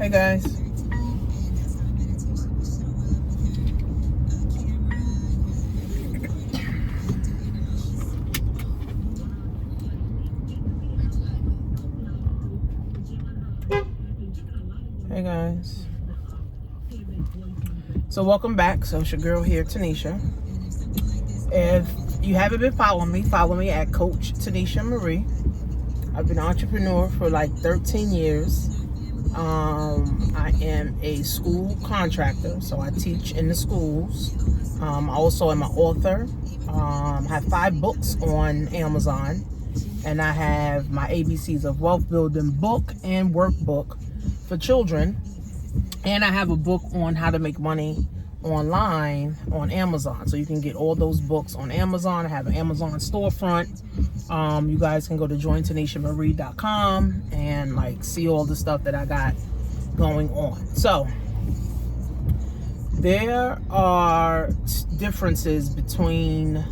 Hey guys. Hey guys. So welcome back. So it's your girl here, Tanisha. If you haven't been following me, follow me at Coach Tanisha Marie. I've been an entrepreneur for like 13 years. I am a school contractor, so I teach in the schools. I also am an author. I have 5 books on Amazon, and I have my ABCs of Wealth Building book and workbook for children, and I have a book on how to make money online on Amazon. So you can get all those books on Amazon. I have an Amazon storefront. You guys can go to jointanishamarie.com and like see all the stuff that I got going on. So there are differences between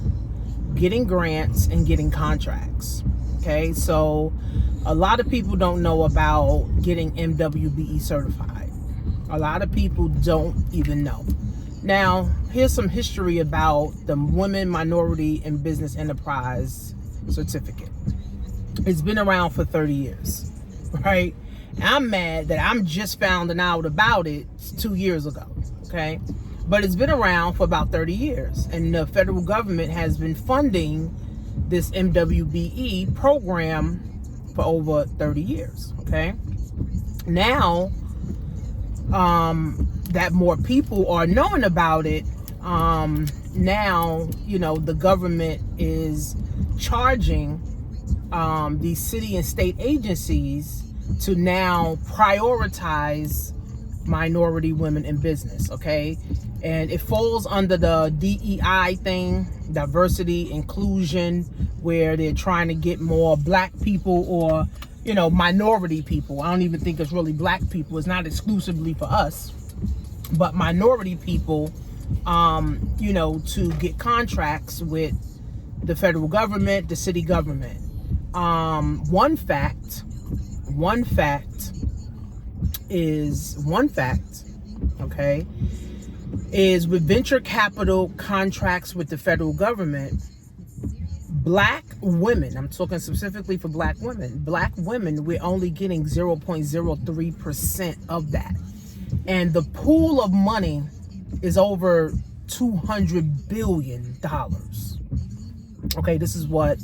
getting grants and getting contracts. Okay, so a lot of people don't know about getting MWBE certified. A lot of people don't even know. Now, here's some history about the Women, Minority, and Business Enterprise Certificate. It's been around for 30 years, right? I'm mad that I'm just finding out about it 2 years ago, okay? But it's been around for about 30 years, and the federal government has been funding this MWBE program for over 30 years, okay? Now, that more people are knowing about it, now, you know, the government is charging these city and state agencies to now prioritize minority women in business, okay? And it falls under the DEI thing, diversity, inclusion, where they're trying to get more black people or, you know, minority people. I don't even think it's really black people. It's not exclusively for us, but minority people, you know, to get contracts with the federal government, the city government. One fact, okay, is with venture capital contracts with the federal government, black women, I'm talking specifically for black women, we're only getting 0.03% of that. And the pool of money is over $200 billion. Okay, this is what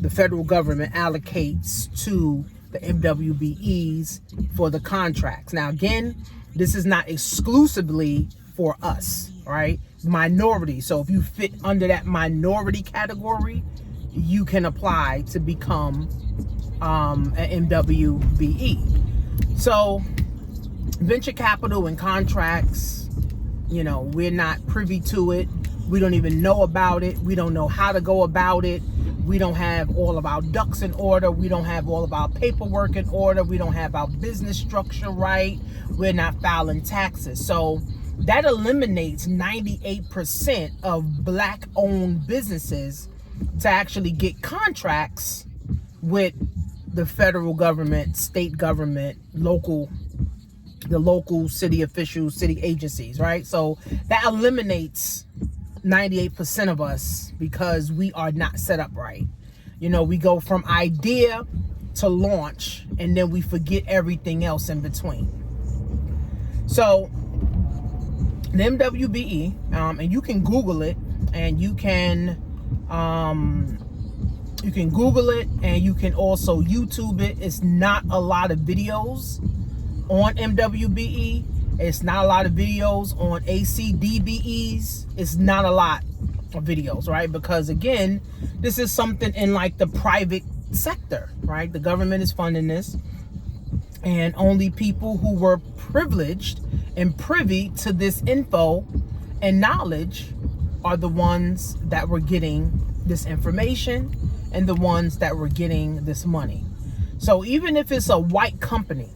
the federal government allocates to the MWBEs for the contracts. Now, again, this is not exclusively for us, right? Minority. So if you fit under that minority category, you can apply to become an MWBE. So venture capital and contracts, you know, we're not privy to it. We don't even know about it. We don't know how to go about it. We don't have all of our ducks in order. We don't have all of our paperwork in order. We don't have our business structure right. We're not filing taxes. So that eliminates 98% of black-owned businesses to actually get contracts with the federal government, state government, the local city officials, city agencies, right? So that eliminates 98% of us because we are not set up right. You know, we go from idea to launch, and then we forget everything else in between. So the MWBE, and you can Google it, and you can Google it, and you can also YouTube it. It's not a lot of videos on MWBE. It's not a lot of videos on ACDBEs. It's not a lot of videos, right? Because again, this is something in like the private sector, right? The government is funding this, and only people who were privileged and privy to this info and knowledge are the ones that were getting this information and the ones that were getting this money. So even if it's a white company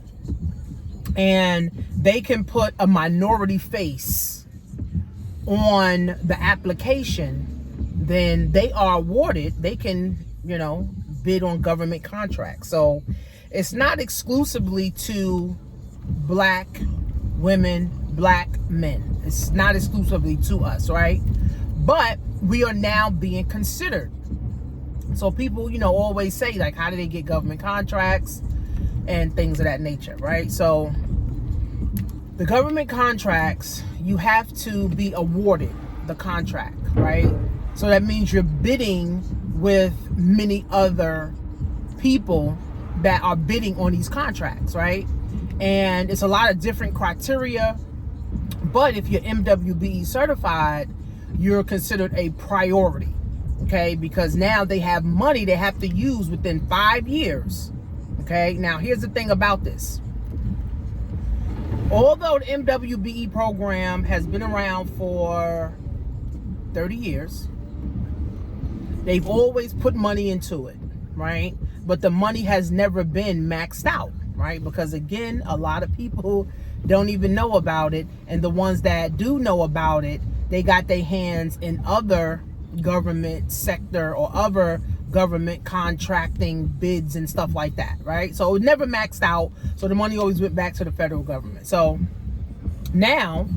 and they can put a minority face on the application, then they are awarded, they can, you know, bid on government contracts. So it's not exclusively to black women, black men. It's not exclusively to us, right? But we are now being considered. So people, always say, like, how do they get government contracts and things of that nature, right? So the government contracts, you have to be awarded the contract, right? So that means you're bidding with many other people that are bidding on these contracts, right? And it's a lot of different criteria. But if you're MWBE certified, you're considered a priority, okay? Because now they have money they have to use within 5 years, okay? Now, here's the thing about this. Although the MWBE program has been around for 30 years, they've always put money into it, right? But the money has never been maxed out, right? Because again, a lot of people don't even know about it. And the ones that do know about it, they got their hands in other government sector or other government contracting bids and stuff like that, right? So it never maxed out. So the money always went back to the federal government. So now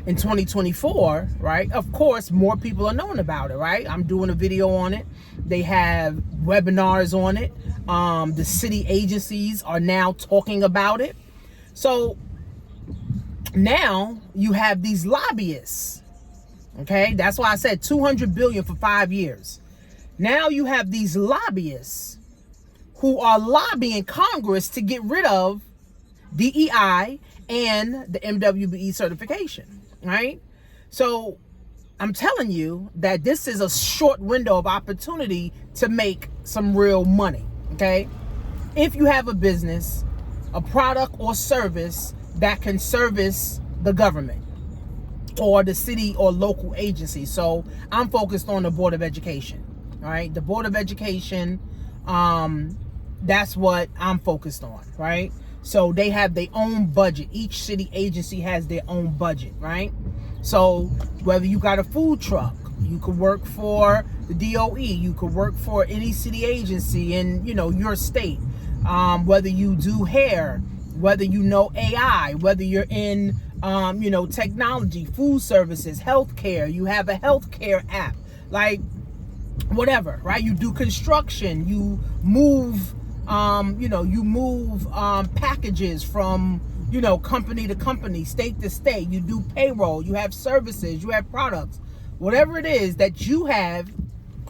in 2024, right, of course, more people are knowing about it, right? I'm doing a video on it. They have webinars on it. The city agencies are now talking about it. So now you have these lobbyists, okay? That's why I said $200 billion for 5 years. Now you have these lobbyists who are lobbying Congress to get rid of DEI and the MWBE certification, right? So I'm telling you that this is a short window of opportunity to make some real money, okay? If you have a business, a product or service that can service the government or the city or local agency. So I'm focused on the Board of Education, all right? The Board of Education, that's what I'm focused on, right? So they have their own budget. Each city agency has their own budget, right? So whether you got a food truck, you could work for the DOE, you could work for any city agency in, your state. Whether you do hair, whether you know AI, whether you're in, technology, food services, healthcare, you have a healthcare app, like whatever, right? You do construction, you move, packages from, company to company, state to state. You do payroll, you have services, you have products, whatever it is that you have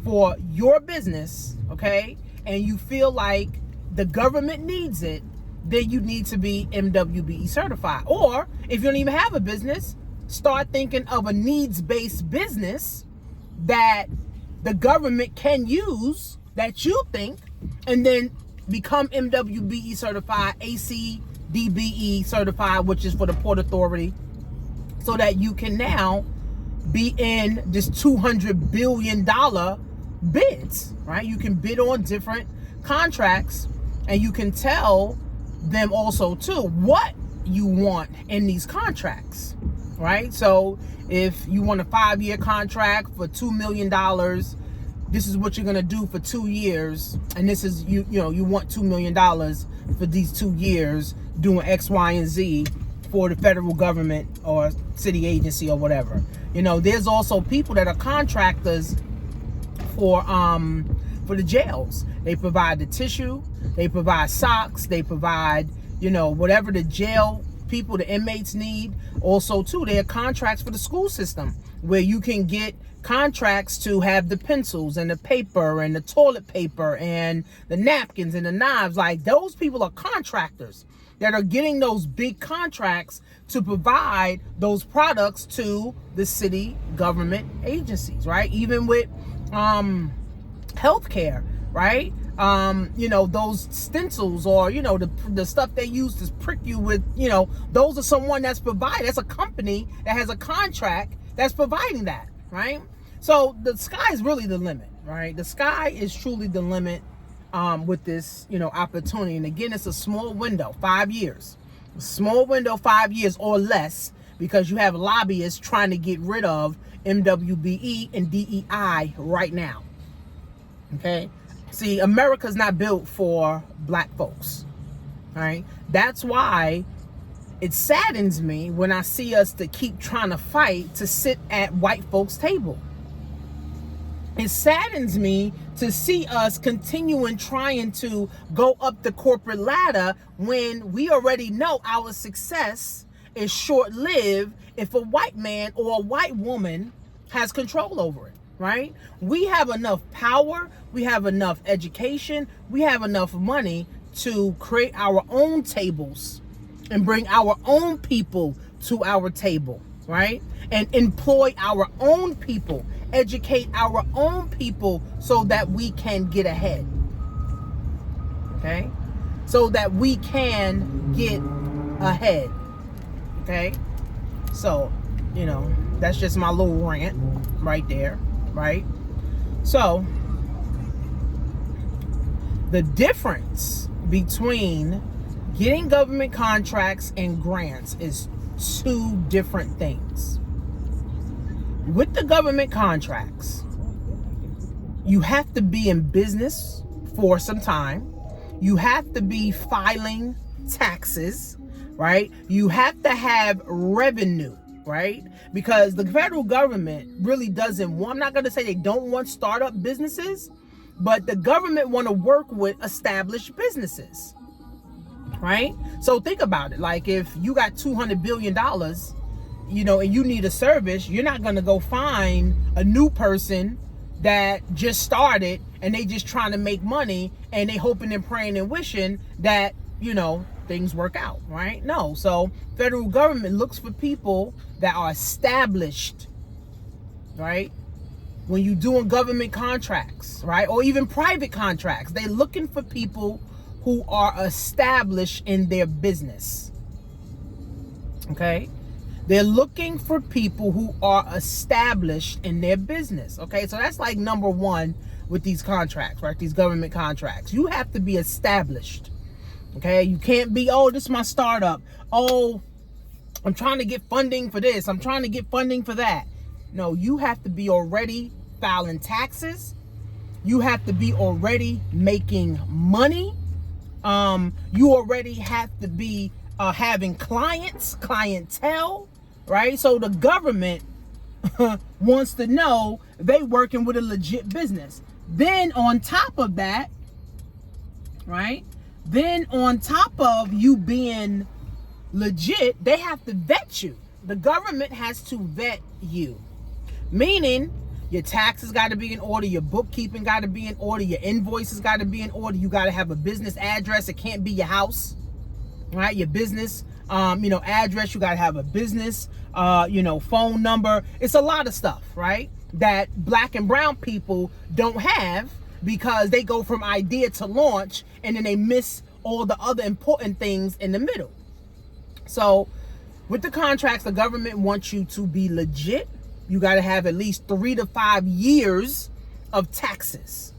for your business, okay? And you feel like the government needs it, then you need to be MWBE certified. Or if you don't even have a business, start thinking of a needs-based business that the government can use that you think, and then become MWBE certified, ACDBE certified, which is for the Port Authority, so that you can now be in this $200 billion bids, right? You can bid on different contracts, and you can tell them also too what you want in these contracts, right? So if you want a 5-year contract for $2 million, this is what you're gonna do for 2 years, and this is you want $2 million for these 2 years doing X, Y, and Z for the federal government or city agency or whatever. There's also people that are contractors for the jails. They provide the tissue, they provide socks, they provide, whatever the jail people, the inmates need. Also too, there are contracts for the school system where you can get contracts to have the pencils and the paper and the toilet paper and the napkins and the knives. Like, those people are contractors that are getting those big contracts to provide those products to the city government agencies, right? Even with healthcare, right? Those stencils or, the stuff they use to prick you with, those are someone that's provided. That's a company that has a contract that's providing that, right? So the sky is really the limit, right? The sky is truly the limit with this, opportunity. And again, it's a small window, 5 years. A small window, 5 years or less, because you have lobbyists trying to get rid of MWBE and DEI right now. Okay? See, America's not built for black folks. All right? That's why it saddens me when I see us to keep trying to fight to sit at white folks' table. It saddens me to see us continuing trying to go up the corporate ladder when we already know our success is short-lived if a white man or a white woman has control over it, right? We have enough power, we have enough education, we have enough money to create our own tables and bring our own people to our table, right? And employ our own people, educate our own people so that we can get ahead, okay? So that we can get ahead, okay? So, you know, that's just my little rant right there, right? So, the difference between getting government contracts and grants is two different things. With the government contracts, you have to be in business for some time. You have to be filing taxes, right? You have to have revenue, right? Because the federal government really doesn't want, I'm not going to say they don't want startup businesses, but the government want to work with established businesses, right? So think about it. Like if you got $200 billion, you know, and you need a service, you're not going to go find a new person that just started and they just trying to make money and they hoping and praying and wishing that, you know, things work out, right? No. So federal government looks for people that are established, right? When you're doing government contracts, right? Or even private contracts, they're looking for people who are established in their business, okay? They're looking for people who are established in their business, okay? So that's like number one with these contracts, right? These government contracts. You have to be established, okay? You can't be, oh, this is my startup. Oh, I'm trying to get funding for this. I'm trying to get funding for that. No, you have to be already filing taxes. You have to be already making money. You already have to be having clientele, right? So the government wants to know they working with a legit business. Then on top of that, right? Then on top of you being legit, they have to vet you. The government has to vet you. Meaning your taxes got to be in order, your bookkeeping got to be in order, your invoices got to be in order. You got to have a business address. It can't be your house, right? Your business, you know, address. You got to have a business, you know, phone number. It's a lot of stuff, right? That black and brown people don't have because they go from idea to launch and then they miss all the other important things in the middle. So with the contracts, the government wants you to be legit. You got to have at least 3 to 5 years of taxes,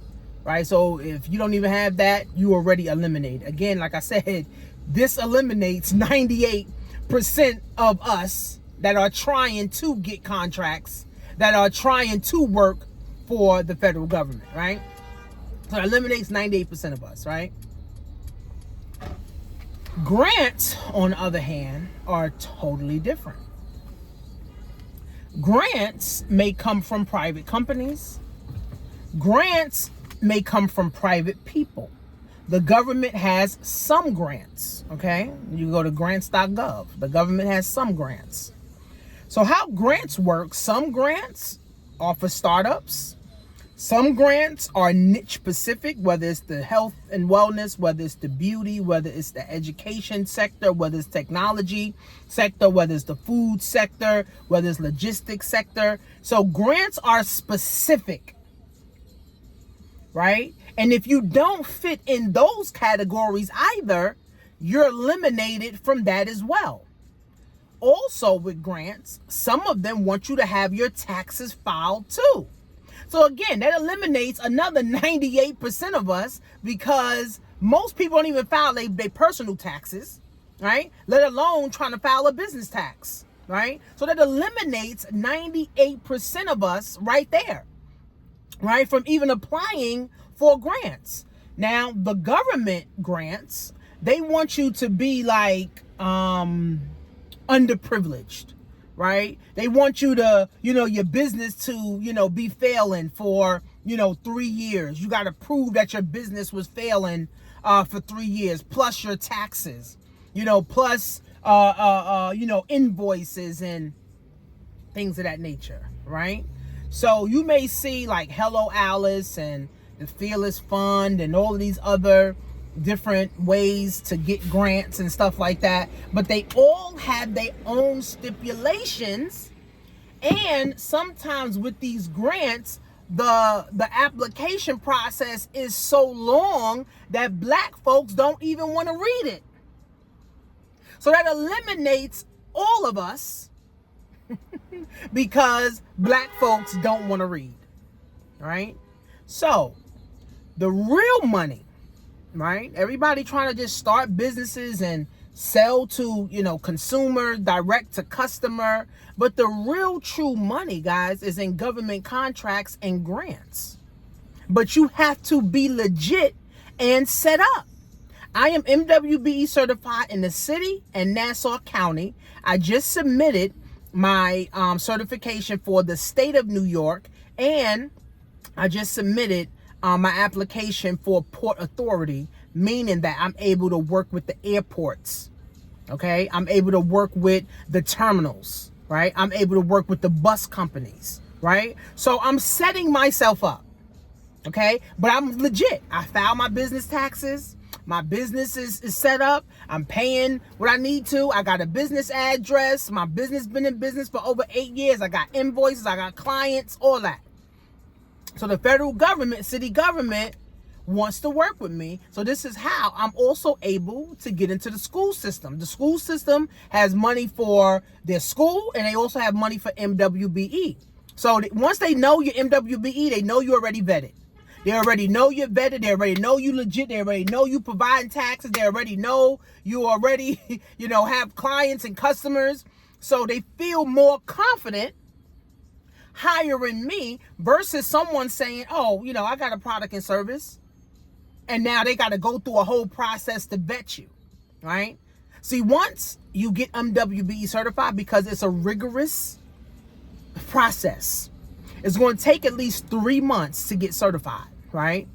right? So if you don't even have that, you already eliminate. Again, like I said, this eliminates 98% of us that are trying to get contracts, that are trying to work for the federal government, right? So it eliminates 98% of us, right? Grants, on the other hand, are totally different. Grants may come from private companies. Grants may come from private people. The government has some grants, okay? You go to grants.gov. The government has some grants. So how grants work, some grants are for startups. Some grants are niche specific, whether it's the health and wellness, whether it's the beauty, whether it's the education sector, whether it's technology sector, whether it's the food sector, whether it's logistics sector. So grants are specific, right? And if you don't fit in those categories either, you're eliminated from that as well. Also with grants, some of them want you to have your taxes filed too. So again, that eliminates another 98% of us because most people don't even file their personal taxes, right? Let alone trying to file a business tax, right? So that eliminates 98% of us right there, right? From even applying for grants. Now, the government grants, they want you to be like underprivileged, right? They want you to, your business to, be failing for, 3 years. You got to prove that your business was failing for 3 years, plus your taxes, plus, invoices and things of that nature, right? So you may see like Hello Alice and the Fearless Fund and all of these other different ways to get grants and stuff like that, but they all have their own stipulations. And sometimes with these grants, the application process is so long that black folks don't even want to read it. So that eliminates all of us because black folks don't want to read, right? So the real money, right? Everybody trying to just start businesses and sell to, consumer, direct to customer. But the real true money, guys, is in government contracts and grants. But you have to be legit and set up. I am MWBE certified in the city and Nassau County. I just submitted my certification for the state of New York, and I just submitted my application for Port Authority, meaning that I'm able to work with the airports, okay? I'm able to work with the terminals, right? I'm able to work with the bus companies, right? So I'm setting myself up, okay? But I'm legit. I filed my business taxes. My business is set up. I'm paying what I need to. I got a business address. My business been in business for over 8 years. I got invoices. I got clients, all that. So the federal government, city government wants to work with me. So this is how I'm also able to get into the school system. The school system has money for their school, and they also have money for MWBE. So once they know you're MWBE, they know you're already vetted. They already know you're vetted. They already know you legit. They already know you providing taxes. They already know you already, have clients and customers. So they feel more confident hiring me versus someone saying, oh, I got a product and service. And now they got to go through a whole process to vet you, right? See, once you get MWBE certified, because it's a rigorous process, it's going to take at least 3 months to get certified, right?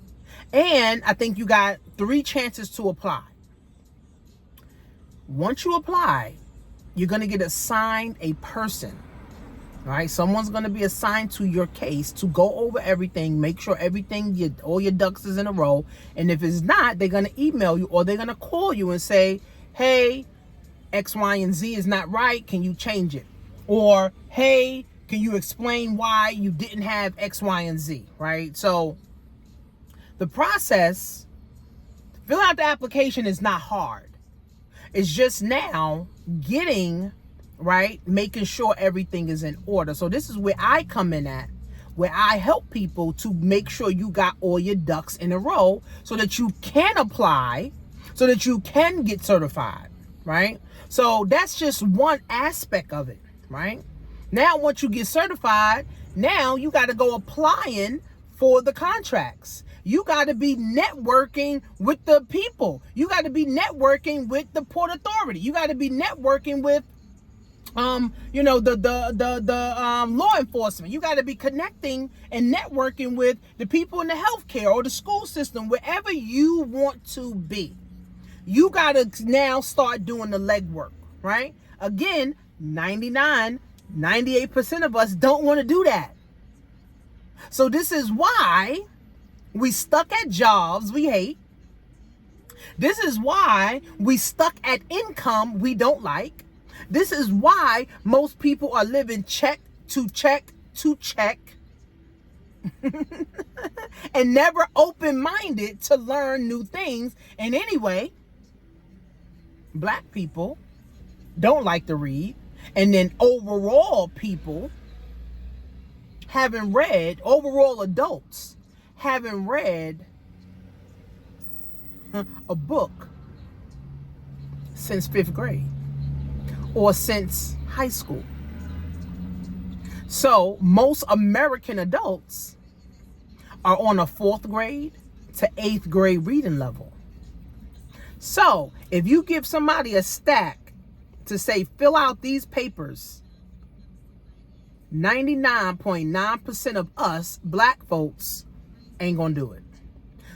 And I think you got 3 chances to apply. Once you apply, you're going to get assigned a person, right? Someone's going to be assigned to your case to go over everything, make sure all your ducks is in a row. And if it's not, they're going to email you or they're going to call you and say, hey, X, Y, and Z is not right. Can you change it? Or, hey, can you explain why you didn't have X, Y, and Z, right? So the process, fill out the application is not hard. It's just now getting, right, making sure everything is in order. So this is where I come in at, where I help people to make sure you got all your ducks in a row so that you can apply, so that you can get certified, right? So that's just one aspect of it, right? Now, once you get certified, now you got to go applying for the contracts. You got to be networking with the people. You got to be networking with the Port Authority. You got to be networking with, the law enforcement. You got to be connecting and networking with the people in the healthcare or the school system, wherever you want to be. You got to now start doing the legwork, right? Again, 98% of us don't want to do that. So this is why we stuck at jobs we hate. This is why we stuck at income we don't like. This is why most people are living check to check to check and never open-minded to learn new things. And anyway, black people don't like to read. And then overall people overall adults haven't read a book since 5th grade or since high school. So most American adults are on a 4th grade to 8th grade reading level. So if you give somebody a stack to say, fill out these papers, 99.9% of us black folks ain't gonna do it.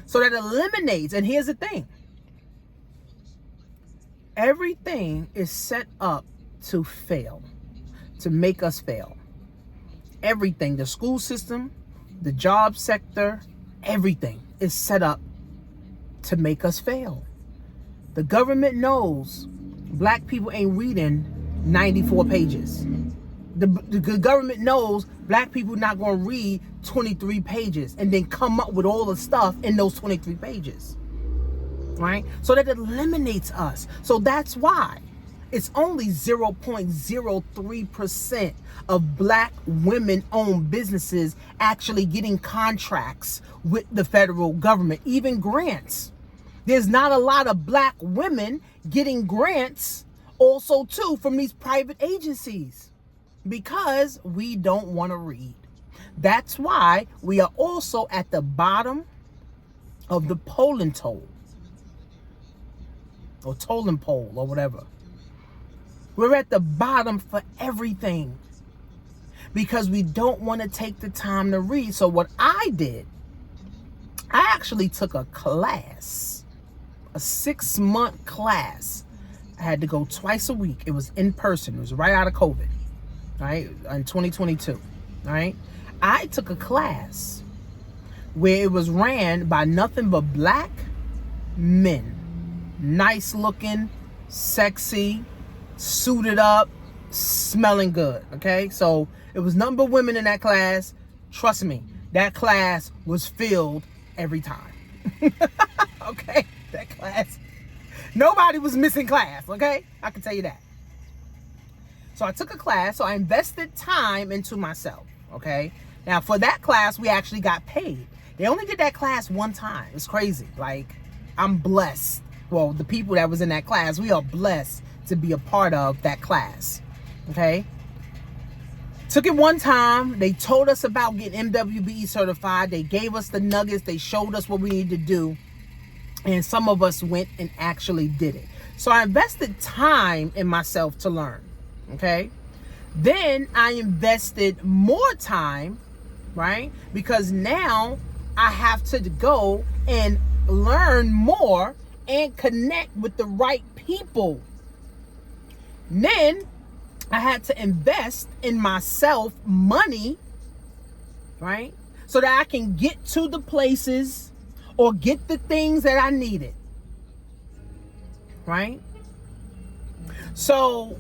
So that eliminates, and here's the thing, everything is set up to fail, to make us fail. Everything, the school system, the job sector, everything is set up to make us fail. The government knows black people ain't reading 94 pages. The government knows black people not going to read 23 pages and then come up with all the stuff in those 23 pages. Right? So that eliminates us. So that's why it's only 0.03% of black women-owned businesses actually getting contracts with the federal government, even grants. There's not a lot of black women getting grants also too from these private agencies because we don't want to read. That's why we are also at the bottom of the polling toll or totem pole or whatever. We're at the bottom for everything because we don't want to take the time to read. So what I did, I actually took a class, a 6-month class. I had to go twice a week. It was in person. It was right out of COVID, right? In 2022, right? I took a class where it was ran by nothing but black men, nice looking, sexy, suited up, smelling good. Okay, so it was nothing but women in that class. Trust me, that class was filled every time. Okay, that class, nobody was missing class. Okay, I can tell you that. So I took a class, so I invested time into myself. Okay, now for that class we actually got paid. They only did that class one time. It's crazy. Like, I'm blessed. Well, the people that was in that class, we are blessed to be a part of that class. Okay, took it one time. They told us about getting MWBE certified. They gave us the nuggets. They showed us what we needed to do, and some of us went and actually did it. So I invested time in myself to learn. Okay, then I invested more time, right? Because now I have to go and learn more and connect with the right people. Then I had to invest in myself money, right? So that I can get to the places or get the things that I needed, right? So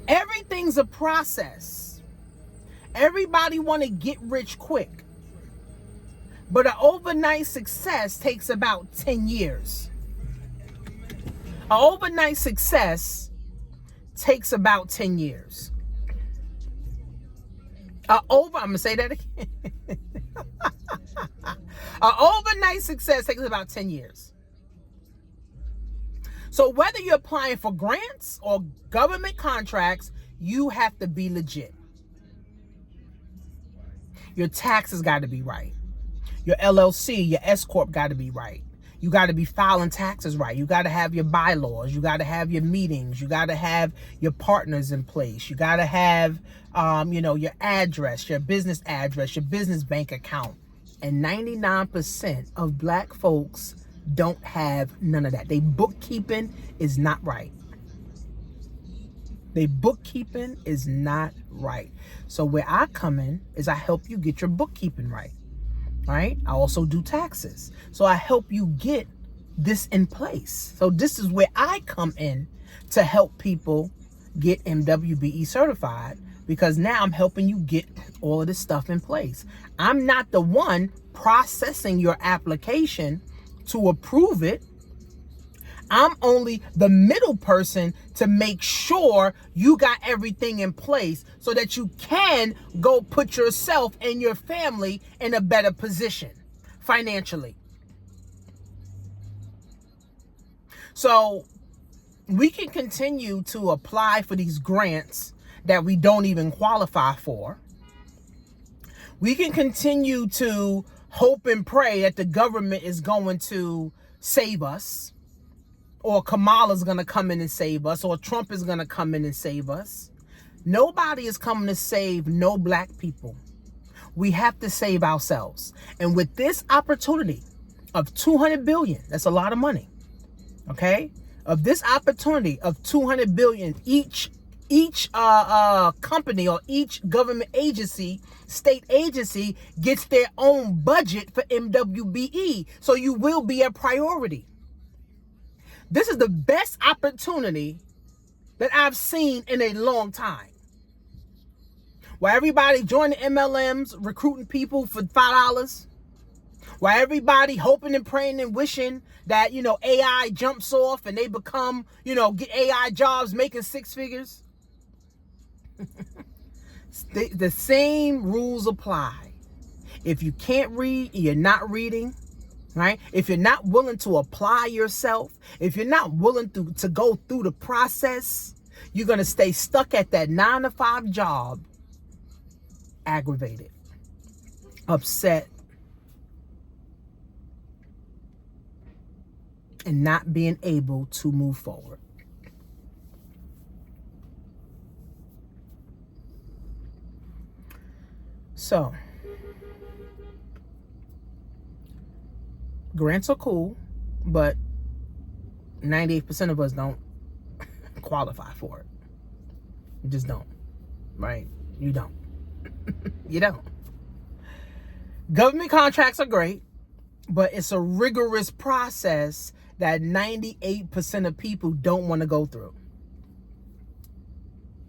everything's a process. Everybody want to get rich quick. But an overnight success takes about 10 years. An overnight success takes about 10 years. I'm going to say that again. An overnight success takes about 10 years. So whether you're applying for grants or government contracts, you have to be legit. Your taxes got to be right. Your LLC, your S Corp got to be right. You got to be filing taxes right. You got to have your bylaws. You got to have your meetings. You got to have your partners in place. You got to have, your address, your business bank account. And 99% of black folks don't have none of that. Their bookkeeping is not right. Their bookkeeping is not right. So where I come in is I help you get your bookkeeping right. Right? I also do taxes. So I help you get this in place. So this is where I come in to help people get MWBE certified, because now I'm helping you get all of this stuff in place. I'm not the one processing your application to approve it. I'm only the middle person to make sure you got everything in place so that you can go put yourself and your family in a better position financially. So we can continue to apply for these grants that we don't even qualify for. We can continue to hope and pray that the government is going to save us. or Kamala's going to come in and save us, or Trump is going to come in and save us. Nobody is coming to save no black people. We have to save ourselves. And with this opportunity of 200 billion, that's a lot of money. Okay? Of this opportunity of 200 billion, each company or each government agency, state agency gets their own budget for MWBE. So you will be a priority. This is the best opportunity that I've seen in a long time. While everybody joining MLMs, recruiting people for $5. While everybody hoping and praying and wishing that, AI jumps off and they become, get AI jobs making six figures. The same rules apply. If you can't read, you're not reading, right? If you're not willing to apply yourself, if you're not willing to go through the process, you're going to stay stuck at that 9-to-5 job, aggravated, upset, and not being able to move forward. So, grants are cool, but 98% of us don't qualify for it. You just don't, right? You don't. You don't. Government contracts are great, but it's a rigorous process that 98% of people don't want to go through.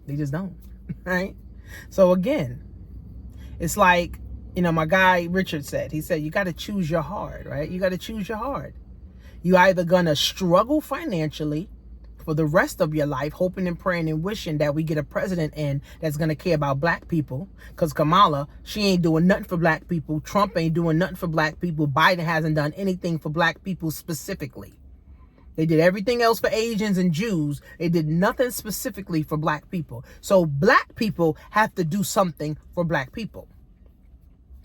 They just don't, right? So again, it's like, my guy Richard said, he said, you got to choose your hard, right? You got to choose your hard. You either going to struggle financially for the rest of your life, hoping and praying and wishing that we get a president in that's going to care about black people. Because Kamala, she ain't doing nothing for black people. Trump ain't doing nothing for black people. Biden hasn't done anything for black people specifically. They did everything else for Asians and Jews. They did nothing specifically for black people. So black people have to do something for black people.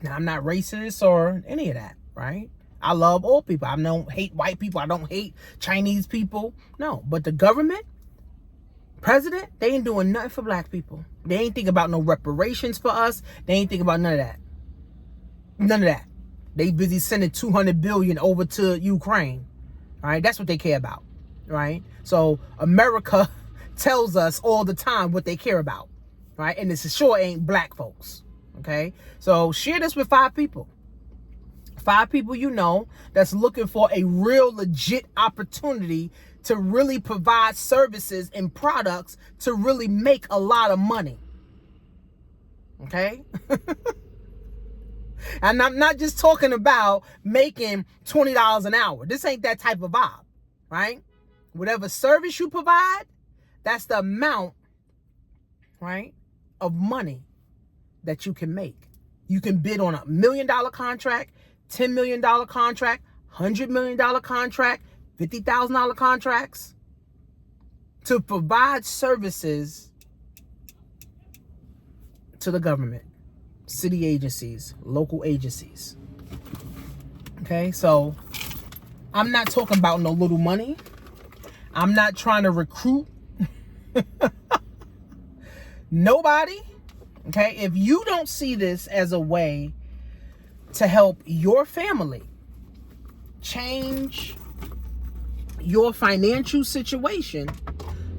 Now, I'm not racist or any of that, right? I love all people. I don't hate white people. I don't hate Chinese people. No, but the government, president, they ain't doing nothing for black people. They ain't thinking about no reparations for us. They ain't thinking about none of that. None of that. They busy sending 200 billion over to Ukraine. All right, that's what they care about, right? So America tells us all the time what they care about, right? And this sure ain't black folks, okay? So share this with 5 people. 5 people that's looking for a real legit opportunity to really provide services and products to really make a lot of money, okay? And I'm not just talking about making $20 an hour. This ain't that type of vibe, right? Whatever service you provide, that's the amount, right, of money that you can make. You can bid on $1 million contract, $10 million contract, $100 million contract, $50,000 contracts to provide services to the government. City agencies, local agencies. Okay, so I'm not talking about no little money. I'm not trying to recruit nobody. Okay, if you don't see this as a way to help your family change your financial situation,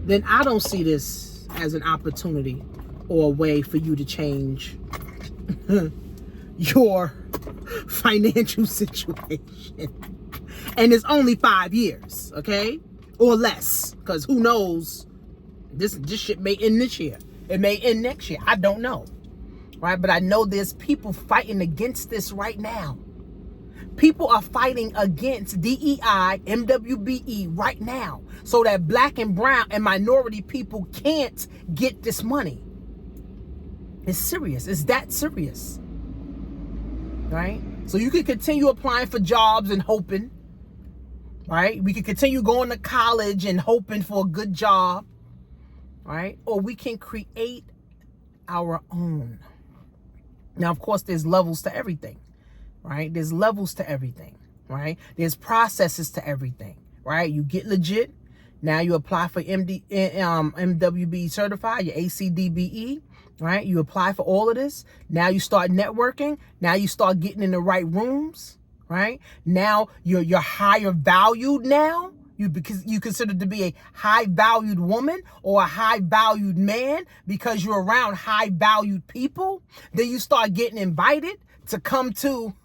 then I don't see this as an opportunity or a way for you to change your financial situation. And it's only 5 years, okay? Or less, because who knows, this shit may end this year. It may end next year. I don't know, right? But I know there's people fighting against this right now. People are fighting against DEI, MWBE right now, so that black and brown and minority people can't get this money. It's serious. It's that serious, right? So you can continue applying for jobs and hoping, right? We can continue going to college and hoping for a good job, right? Or we can create our own. Now, of course, there's levels to everything, right? There's levels to everything, right? There's processes to everything, right? You get legit, Now you apply for MWB certified, your ACDBE, right? You apply for all of this. Now you start networking. Now you start getting in the right rooms, right? Now you're higher valued now. Because you consider to be a high valued woman or a high valued man because you're around high valued people. Then you start getting invited to come to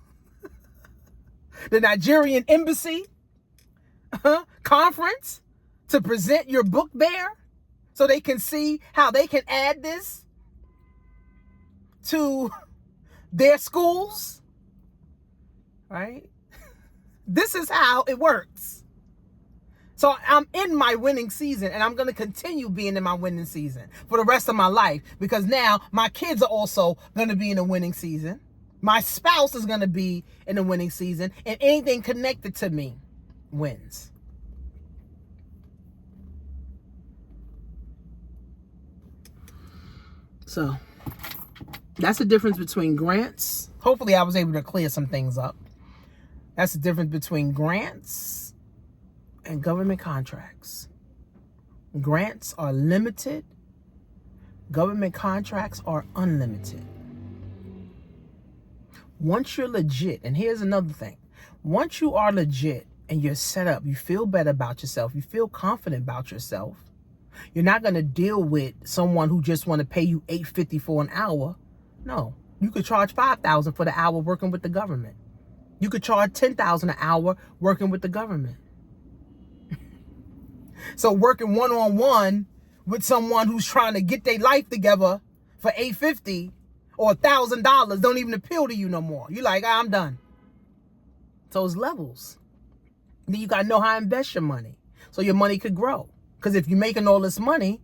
the Nigerian embassy conference to present your book there so they can see how they can add this to their schools, right? This is how it works. So I'm in my winning season, and I'm going to continue being in my winning season for the rest of my life, because now my kids are also going to be in a winning season. My spouse is going to be in a winning season, and anything connected to me wins. So that's the difference between grants. Hopefully I was able to clear some things up. That's the difference between grants and government contracts. Grants are limited. Government contracts are unlimited. Once you're legit, and here's another thing. Once you are legit and you're set up, you feel better about yourself, you feel confident about yourself, you're not going to deal with someone who just want to pay you $8.50 for an hour. No, you could charge $5,000 for the hour working with the government. You could charge $10,000 an hour working with the government. So working one-on-one with someone who's trying to get their life together for $8.50 or $1,000 don't even appeal to you no more. You're like, I'm done. So it's levels. Then you got to know how to invest your money so your money could grow. Because if you're making all this money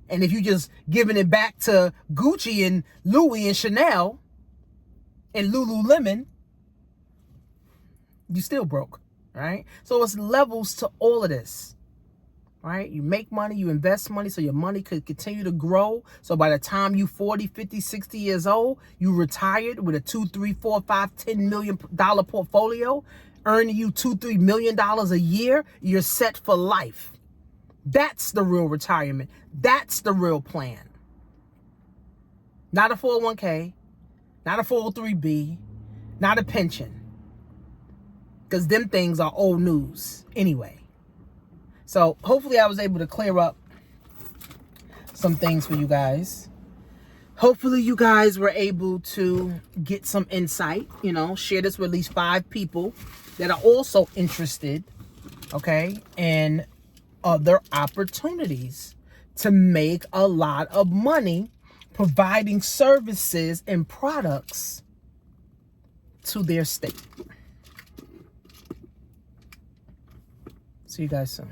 and if you just giving it back to Gucci and Louis and Chanel and Lululemon, you still broke, right? So it's levels to all of this. Right? You make money, you invest money so your money could continue to grow. So by the time you 40, 50, 60 years old, you retired with a $2, $3, $4, $5, $10 million portfolio, earning you $2, $3 million a year. You're set for life. That's the real retirement. That's the real plan. Not a 401k, not a 403b, not a pension. Because them things are old news anyway. So hopefully I was able to clear up some things for you guys. Hopefully you guys were able to get some insight, share this with at least 5 people that are also interested, okay, in other opportunities to make a lot of money providing services and products to their state. See you guys soon.